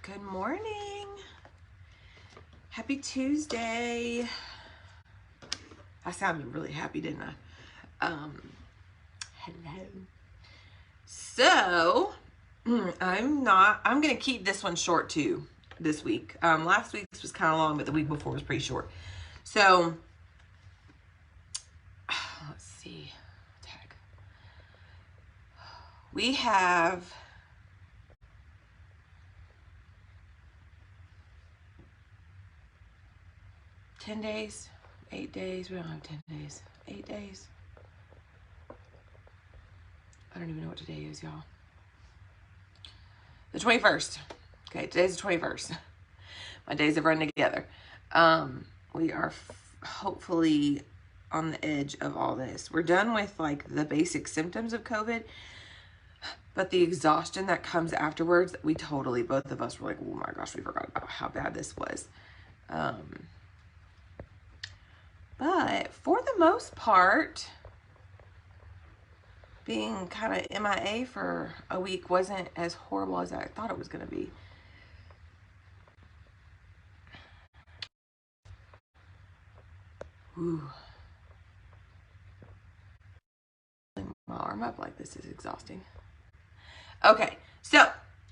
Good morning. Happy Tuesday. I sounded really happy, didn't I? Hello. So, I'm going to keep this one short too this week. Last week's was kind of long, but the week before was pretty short. So, let's see. Tag. We have 10 days, 8 days. We don't have 10 days, 8 days. I don't even know what today is, y'all. The 21st. Okay, today's the 21st. My days have run together. We are hopefully on the edge of all this. We're done with like the basic symptoms of COVID, but the exhaustion that comes afterwards, we totally, both of us were like, oh my gosh, we forgot about how bad this was. But for the most part, being kind of MIA for a week wasn't as horrible as I thought it was going to be. Ooh. My arm up like this is exhausting. Okay, so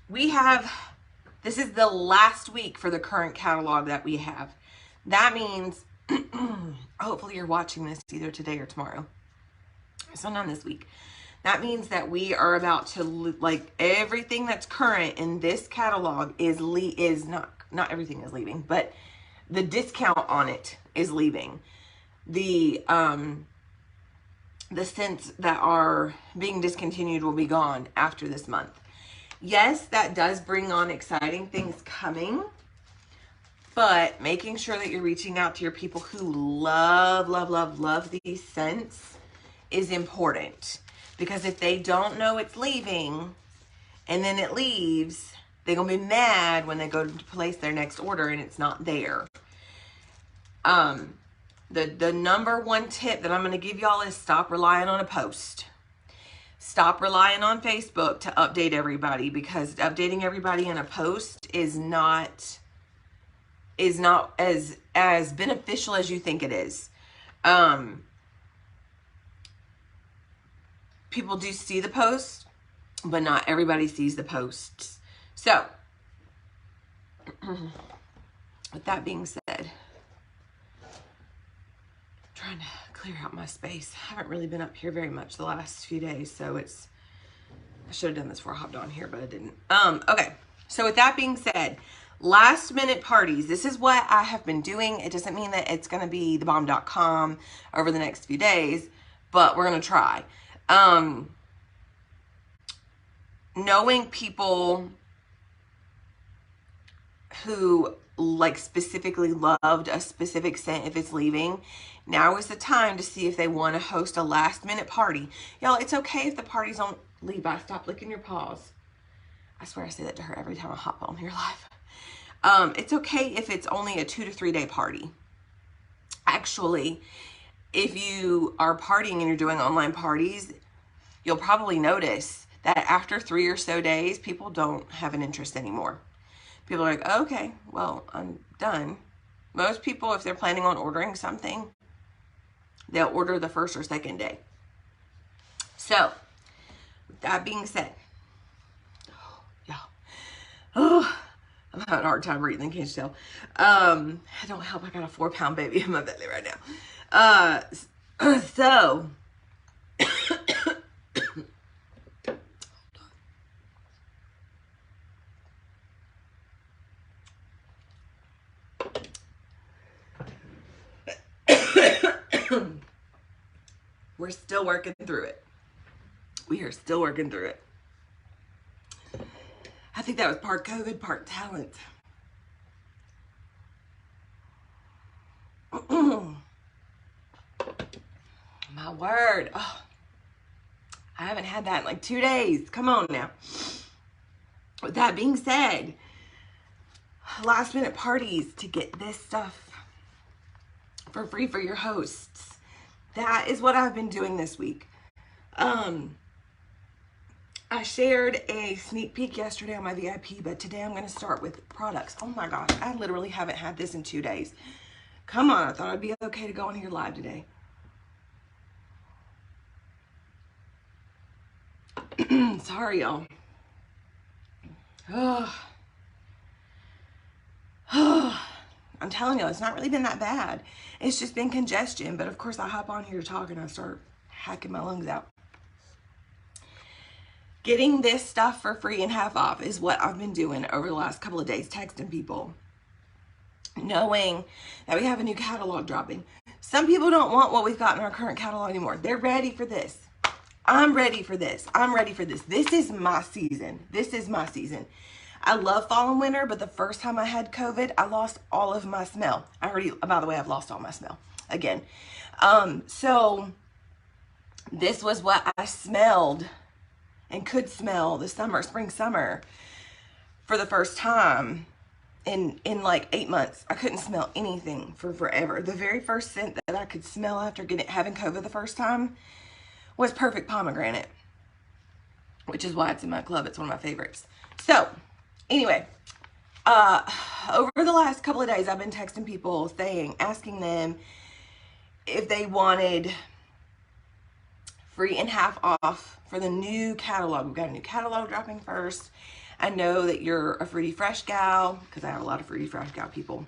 we have, this is the last week for the current catalog that we have. That means, hopefully you're watching this either today or tomorrow, sometime this week. That means that we are about to, like, everything that's current in this catalog is not everything is leaving, but the discount on it is leaving. The scents that are being discontinued will be gone after this month. Yes, that does bring on exciting things coming, but making sure that you're reaching out to your people who love these scents is important. Because if they don't know it's leaving and then it leaves, they're going to be mad when they go to place their next order and it's not there. The number one tip that I'm going to give y'all is stop relying on a post. Stop relying on Facebook to update everybody, because updating everybody in a post is not as beneficial as you think it is. People do see the post, but not everybody sees the posts. So, with that being said, trying to clear out my space. I haven't really been up here very much the last few days, so I should have done this before I hopped on here, but I didn't. Okay, so with that being said, last minute parties. This is what I have been doing. It doesn't mean that it's going to be thebomb.com over the next few days, but we're going to try. Knowing people who like specifically loved a specific scent if it's leaving, now is the time to see if they want to host a last minute party. Y'all, it's okay if the parties don't leave by. Stop licking your paws. I swear I say that to her every time I hop on here live. It's okay if it's only a 2 to 3 day party. Actually, if you are partying and you're doing online parties, you'll probably notice that after 3 or so days, people don't have an interest anymore. People are like, okay, well, I'm done. Most people, if they're planning on ordering something, they'll order the first or second day. So, with that being said, I'm having a hard time breathing, can't you tell? I don't help, I got a 4-pound baby in my belly right now. So, we're still working through it. We are still working through it. I think that was part COVID, part talent. My word. Oh, I haven't had that in like 2 days. Come on now. With that being said, last minute parties to get this stuff for free for your hosts. That is what I've been doing this week. I shared a sneak peek yesterday on my VIP, but today I'm going to start with products. Oh my gosh, I literally haven't had this in 2 days. Come on, I thought it'd be okay to go on here live today. Sorry, y'all. I'm telling you, it's not really been that bad. It's just been congestion, but of course I hop on here to talk and I start hacking my lungs out. Getting this stuff for free and half off is what I've been doing over the last couple of days, texting people, knowing that we have a new catalog dropping. Some people don't want what we've got in our current catalog anymore. They're ready for this. I'm ready for this. I'm ready for this. This is my season. This is my season. I love fall and winter, but the first time I had COVID, I lost all of my smell. By the way, I've lost all my smell again. So this was what I smelled and could smell the spring, summer for the first time in like 8 months. I couldn't smell anything for forever. The very first scent that I could smell after having COVID the first time was Perfect Pomegranate, which is why it's in my club. It's one of my favorites. So anyway, over the last couple of days, I've been texting people asking them if they wanted free and half off for the new catalog. We've got a new catalog dropping first. I know that you're a Fruity Fresh gal, because I have a lot of Fruity Fresh gal people.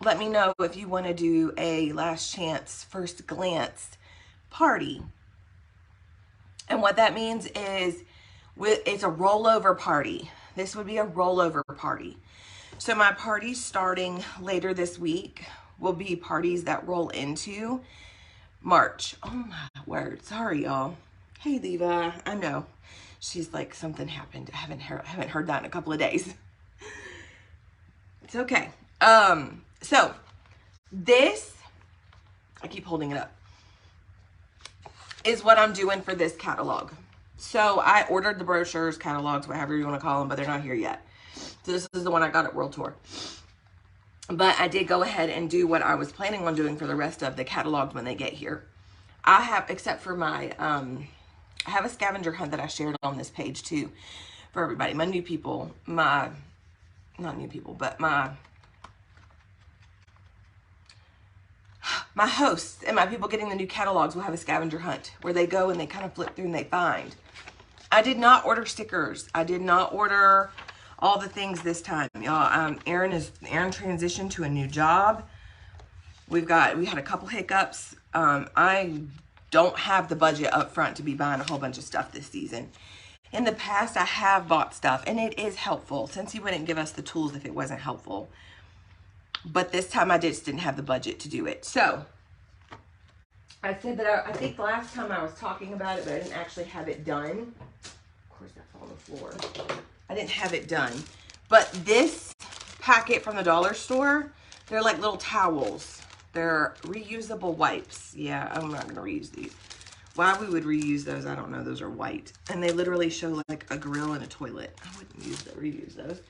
Let me know if you want to do a last chance, first glance party. And what that means is it's a rollover party. This would be a rollover party. So my parties starting later this week will be parties that roll into March. Oh my word. Sorry, y'all. Hey, Diva. I know. She's like, something happened. I haven't heard that in a couple of days. It's okay. So this, I keep holding it up, is what I'm doing for this catalog. So I ordered the brochures, catalogs, whatever you want to call them, but they're not here yet. So this is the one I got at World Tour. But I did go ahead and do what I was planning on doing for the rest of the catalogs when they get here. I have, except for my, I have a scavenger hunt that I shared on this page too for everybody. My new people, not new people, but my hosts and my people getting the new catalogs will have a scavenger hunt where they go and they kind of flip through and they find. I did not order stickers. I did not order all the things this time, y'all. Aaron transitioned to a new job. We had a couple hiccups. I don't have the budget up front to be buying a whole bunch of stuff this season. In the past, I have bought stuff, and it is helpful, since he wouldn't give us the tools if it wasn't helpful. But this time, I just didn't have the budget to do it. So I said that I think the last time I was talking about it, but I didn't actually have it done. Of course, that's on the floor. I didn't have it done. But this packet from the dollar store, they're like little towels. They're reusable wipes. Yeah, I'm not going to reuse these. Why we would reuse those, I don't know. Those are white. And they literally show like a grill and a toilet. I wouldn't reuse those.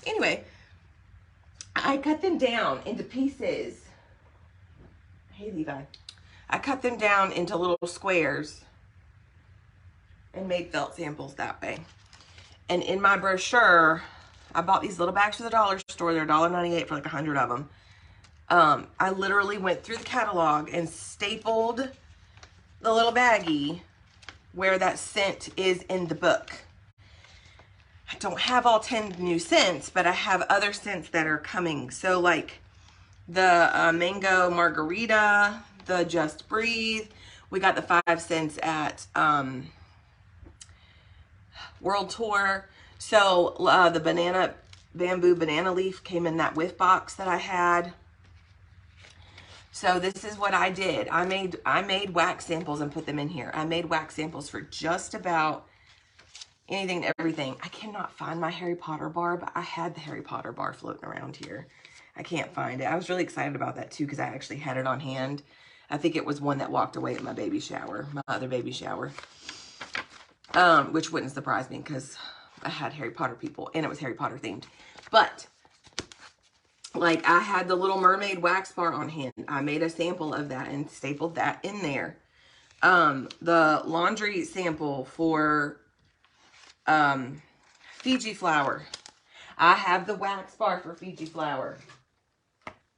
Anyway, I cut them down into pieces. Hey, Levi. I cut them down into little squares and made felt samples that way. And in my brochure, I bought these little bags for the dollar store. They're $1.98 for like 100 of them. I literally went through the catalog and stapled the little baggie where that scent is in the book. I don't have all 10 new scents, but I have other scents that are coming. So like the mango margarita, the Just Breathe. We got the 5 scents at World Tour. So the bamboo banana leaf came in that whiff box that I had. So this is what I did. I made wax samples and put them in here. I made wax samples for just about anything and everything. I cannot find my Harry Potter bar, but I had the Harry Potter bar floating around here. I can't find it. I was really excited about that too because I actually had it on hand. I think it was one that walked away at my baby shower, my other baby shower, which wouldn't surprise me because I had Harry Potter people and it was Harry Potter themed. But like I had the Little Mermaid wax bar on hand. I made a sample of that and stapled that in there. the laundry sample for Fiji flower. I have the wax bar for Fiji flower.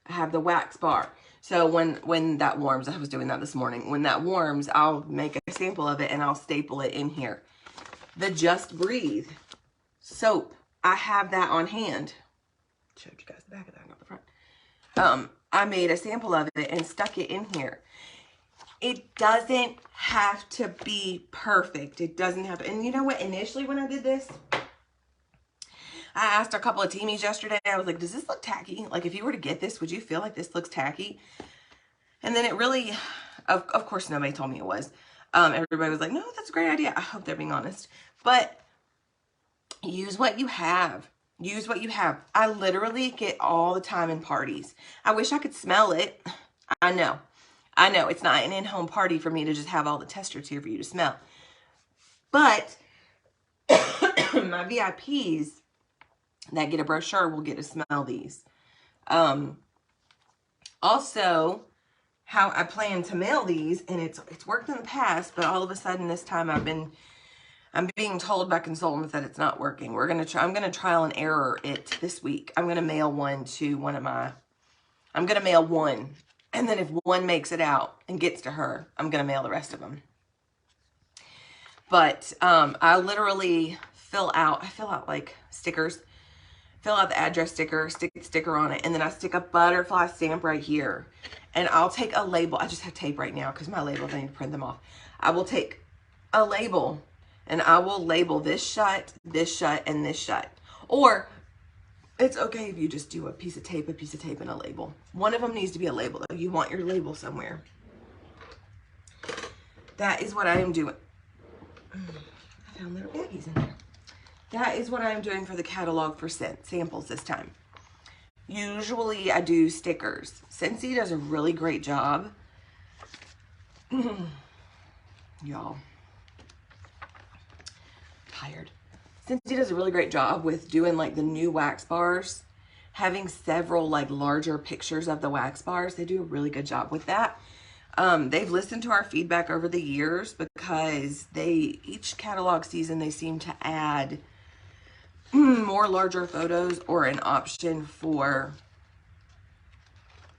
I have the wax bar. So when that warms, I was doing that this morning. When that warms, I'll make a sample of it and I'll staple it in here. The Just Breathe soap, I have that on hand. Showed you guys the back of that, not the front. I made a sample of it and stuck it in here. It doesn't have to be perfect. It doesn't have to. And you know what? Initially when I did this, I asked a couple of teamies yesterday, I was like, does this look tacky? Like, if you were to get this, would you feel like this looks tacky? And then it really, of course, nobody told me it was. Everybody was like, no, that's a great idea. I hope they're being honest. But use what you have. Use what you have. I literally get all the time in parties. I wish I could smell it. I know. It's not an in-home party for me to just have all the testers here for you to smell. But my VIPs that get a brochure will get to smell these. Also, how I plan to mail these, and it's worked in the past, but all of a sudden this time I'm being told by consultants that it's not working. I'm gonna trial and error it this week. I'm gonna mail one to I'm gonna mail one, and then if one makes it out and gets to her, I'm gonna mail the rest of them. But I literally fill out like stickers. Fill out the address sticker, stick the sticker on it, and then I stick a butterfly stamp right here. And I'll take a label. I just have tape right now because my labels, I need to print them off. I will take a label and I will label this shut, and this shut. Or it's okay if you just do a piece of tape, and a label. One of them needs to be a label though. You want your label somewhere. That is what I am doing. I found little baggies in there. That is what I'm doing for the catalog for samples this time. Usually I do stickers. Scentsy does a really great job. Y'all. Tired. Scentsy does a really great job with doing like the new wax bars. Having several like larger pictures of the wax bars. They do a really good job with that. They've listened to our feedback over the years because each catalog season they seem to add more larger photos or an option for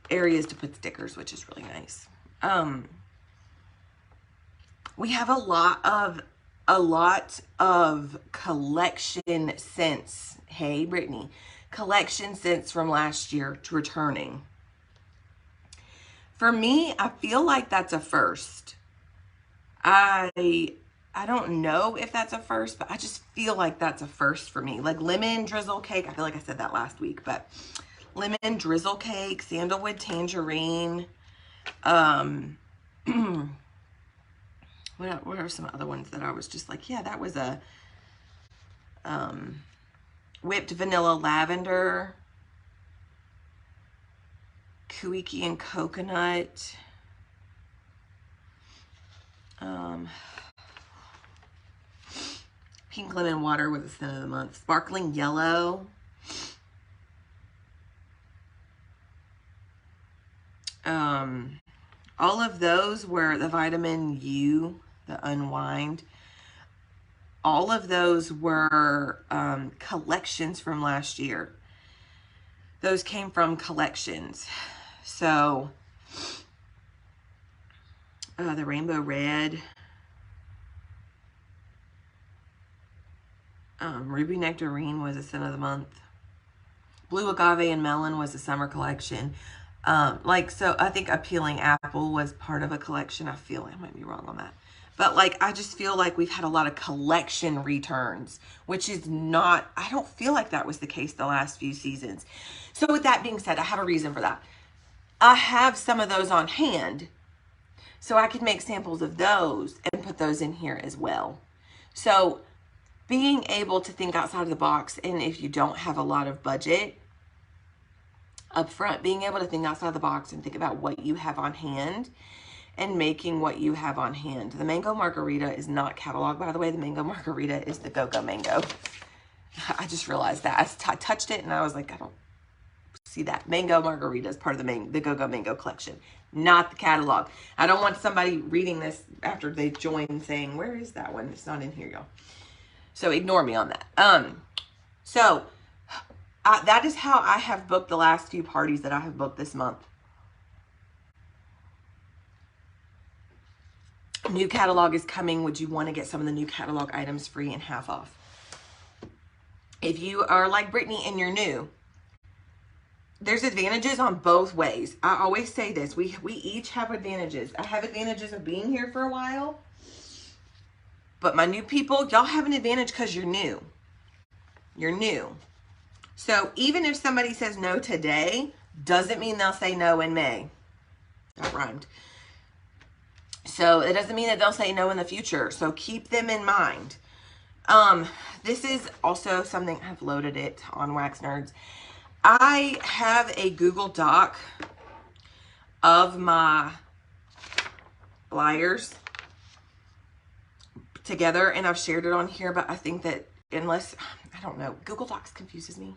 areas to put stickers, which is really nice. We have a lot of collection scents. Hey, Brittany, collection scents from last year to returning. For me, I feel like that's a first. I don't know if that's a first, but I just feel like that's a first for me. Like lemon drizzle cake. I feel like I said that last week, but lemon drizzle cake, sandalwood tangerine. What are some other ones that I was just like, yeah, that was a whipped vanilla lavender, Kuiki and coconut. Pink lemon water was the scent of the month. Sparkling yellow. All of those were the vitamin U, the unwind. All of those were collections from last year. Those came from collections. So the rainbow red. Ruby Nectarine was a scent of the month. Blue Agave and Melon was a summer collection. So I think Appealing Apple was part of a collection. I feel I might be wrong on that. But like, I just feel like we've had a lot of collection returns, which is not, I don't feel like that was the case the last few seasons. So with that being said, I have a reason for that. I have some of those on hand, so I could make samples of those and put those in here as well. So being able to think outside of the box, and if you don't have a lot of budget up front, being able to think outside the box and think about what you have on hand and making what you have on hand. The mango margarita is not cataloged, by the way. The mango margarita is the Go-Go mango. I just realized that. I touched it and I was like, I don't See that? Mango Margarita is part of the Go-Go Mango collection, not the catalog. I don't want somebody reading this after they join saying, where is that one? It's not in here, y'all. So ignore me on that. That is how I have booked the last few parties that I have booked this month. New catalog is coming. Would you want to get some of the new catalog items free and half off? If you are like Brittany and you're new, there's advantages on both ways. I always say this. We each have advantages. I have advantages of being here for a while. But my new people, y'all have an advantage because you're new. You're new. So even if somebody says no today, doesn't mean they'll say no in May. That rhymed. So it doesn't mean that they'll say no in the future. So keep them in mind. This is also something, I've loaded it on Wax Nerds. I have a Google Doc of my flyers together, and I've shared it on here, but I think that unless, I don't know, Google Docs confuses me.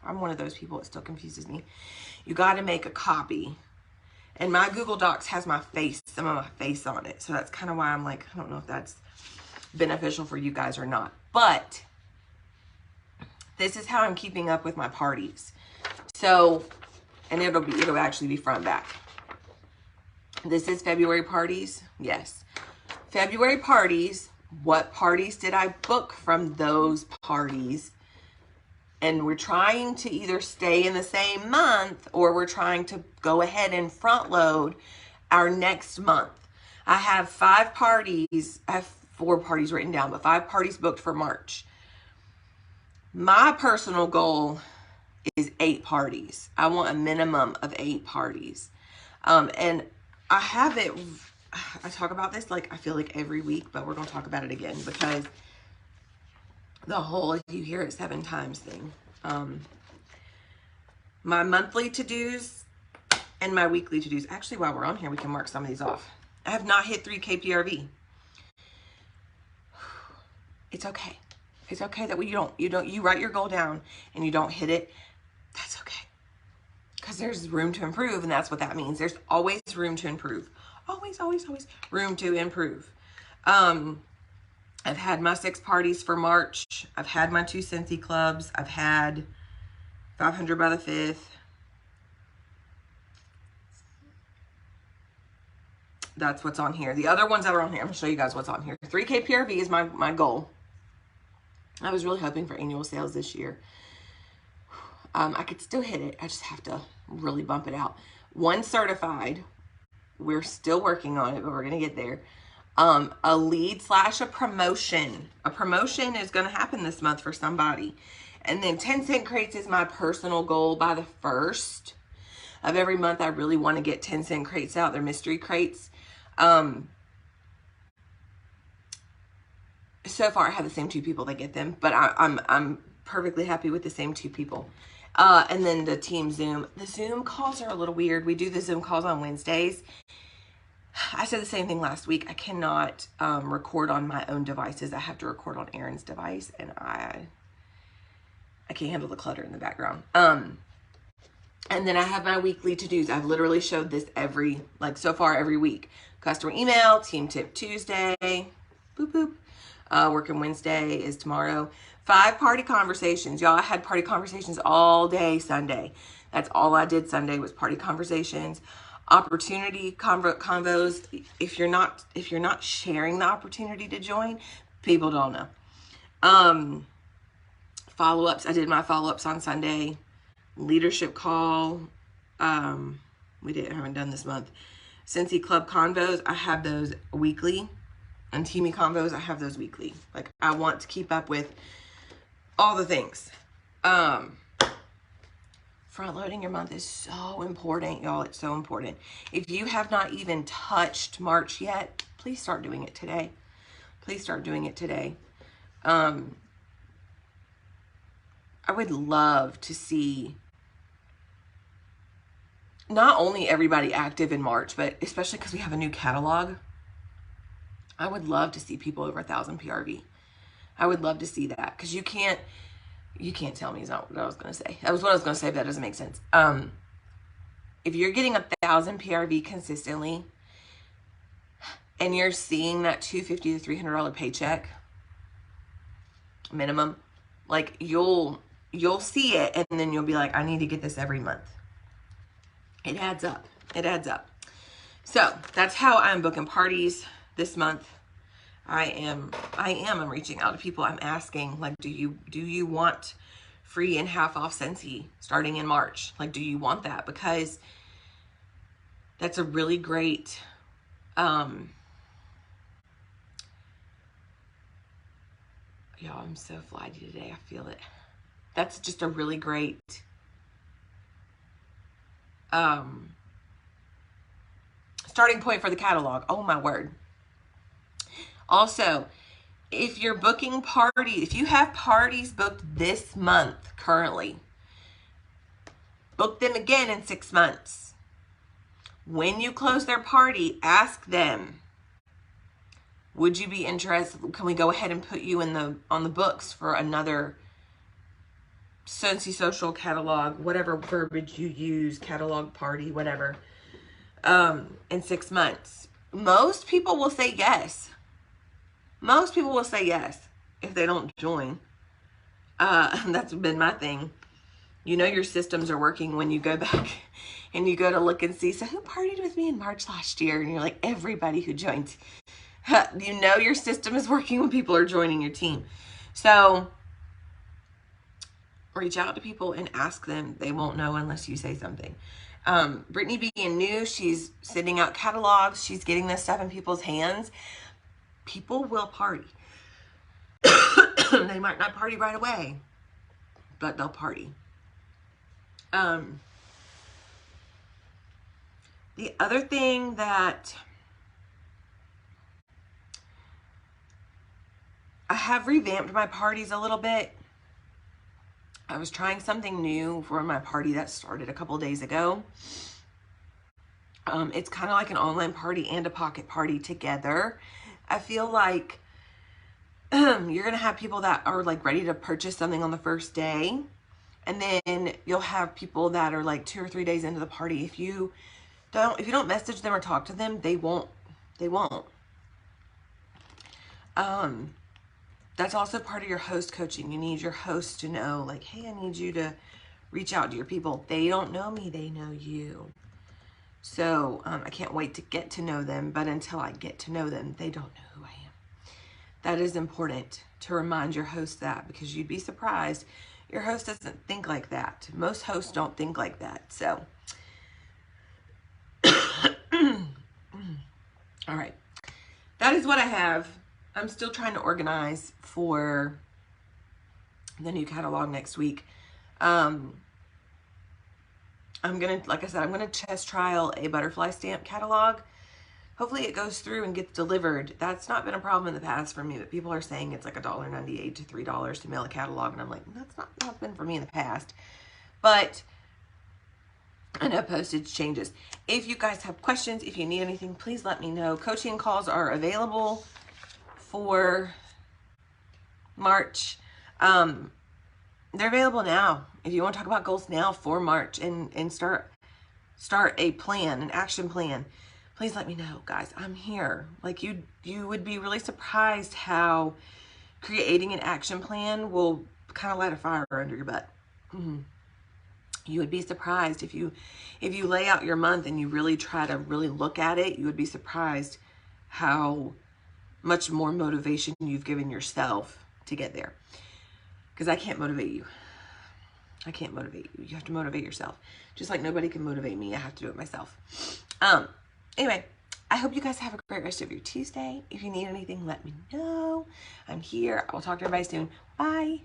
I'm one of those people, it still confuses me. You got to make a copy. And my Google Docs has my face, some of my face on it. So that's kind of why I'm like, I don't know if that's beneficial for you guys or not. But this is how I'm keeping up with my parties. So, and it'll actually be front and back. This is February parties. Yes. February parties. What parties did I book from those parties? And we're trying to either stay in the same month or we're trying to go ahead and front load our next month. I have 5 parties. I have 4 parties written down, but 5 parties booked for March. My personal goal is 8 parties. I want a minimum of 8 parties. And I have it, I talk about this like I feel like every week, but we're going to talk about it again because the whole if you hear it 7 times thing. My monthly to-dos and my weekly to-dos. Actually, while we're on here, we can mark some of these off. I have not hit 3K PRV. It's okay. It's okay that you write your goal down and you don't hit it. That's okay. Because there's room to improve, and that's what that means. There's always room to improve. Always, always, always room to improve. I've had my 6 parties for March. I've had my 2 Scentsy clubs. I've had 500 by the 5th. That's what's on here. The other ones that are on here, I'm going to show you guys what's on here. 3K PRV is my goal. I was really hoping for annual sales this year. I could still hit it. I just have to really bump it out. 1 certified. We're still working on it, but we're going to get there. A lead / a promotion. A promotion is going to happen this month for somebody. And then 10 cent crates is my personal goal by the 1st of every month. I really want to get 10 cent crates out. They're mystery crates. So far I have the same 2 people that get them, but I'm perfectly happy with the same 2 people. And then the team Zoom. The Zoom calls are a little weird. We do the Zoom calls on Wednesdays. I said the same thing last week. I cannot record on my own devices. I have to record on Aaron's device, and I can't handle the clutter in the background. And then I have my weekly to-dos. I've literally showed this so far every week. Customer email, team tip Tuesday, boop, boop. Working Wednesday is tomorrow. 5 party conversations. Y'all, I had party conversations all day Sunday. That's all I did Sunday was party conversations. Opportunity convos. If you're not sharing the opportunity to join, people don't know. Follow-ups. I did my follow-ups on Sunday. Leadership call. Haven't done this month. Scentsy Club convos. I have those weekly. And Teamy convos. I have those weekly. Like I want to keep up with all the things. Front loading your month is so important, y'all. It's so important. If you have not even touched March yet, please start doing it today. Please start doing it today. I would love to see not only everybody active in March, but especially because we have a new catalog. I would love to see people over 1,000 PRV. I would love to see that because you can't, You can't tell me is not what I was going to say. That was what I was going to say, but that doesn't make sense. If you're getting 1,000 PRV consistently and you're seeing that $250 to $300 paycheck minimum, like you'll see it and then you'll be like, I need to get this every month. It adds up. It adds up. So that's how I'm booking parties this month. I'm reaching out to people. I'm asking, like, do you want free and half off Scentsy starting in March? Like, do you want that? Because that's a really great, y'all, I'm so flighty today. I feel it. That's just a really great, starting point for the catalog. Oh my word. Also, if you're booking parties, if you have parties booked this month currently, book them again in 6 months. When you close their party, ask them, would you be interested? Can we go ahead and put you on the books for another Scentsy Social catalog, whatever verbiage you use, catalog party, whatever, in 6 months? Most people will say yes. Most people will say yes if they don't join. That's been my thing. You know your systems are working when you go back and you go to look and see, so who partied with me in March last year? And you're like, everybody who joined. You know your system is working when people are joining your team. So reach out to people and ask them. They won't know unless you say something. Brittany being new, she's sending out catalogs. She's getting this stuff in people's hands. People will party. They might not party right away, but they'll party. The other thing that I have revamped my parties a little bit. I was trying something new for my party that started a couple days ago. It's kind of like an online party and a pocket party together. I feel like you're going to have people that are like ready to purchase something on the first day. And then you'll have people that are like 2 or 3 days into the party. If you don't message them or talk to them, they won't. That's also part of your host coaching. You need your host to know, like, hey, I need you to reach out to your people. They don't know me, they know you. So I can't wait to get to know them, but until I get to know them, they don't know who I am. That is important to remind your host that, because you'd be surprised. Your host doesn't think like that. Most hosts don't think like that. So, all right. That is what I have. I'm still trying to organize for the new catalog next week. I'm going to, like I said, I'm going to test trial a butterfly stamp catalog. Hopefully it goes through and gets delivered. That's not been a problem in the past for me, but people are saying it's like $1.98 to $3 to mail a catalog. And I'm like, that's not been for me in the past. But I know postage changes. If you guys have questions, if you need anything, please let me know. Coaching calls are available for March. They're available now. If you want to talk about goals now for March and start a plan, an action plan, please let me know, guys. I'm here. Like, you would be really surprised how creating an action plan will kind of light a fire under your butt. You would be surprised if you lay out your month and you really try to really look at it. You would be surprised how much more motivation you've given yourself to get there. Because I can't motivate you. I can't motivate you. You have to motivate yourself. Just like nobody can motivate me. I have to do it myself. Anyway, I hope you guys have a great rest of your Tuesday. If you need anything, let me know. I'm here. I will talk to everybody soon. Bye.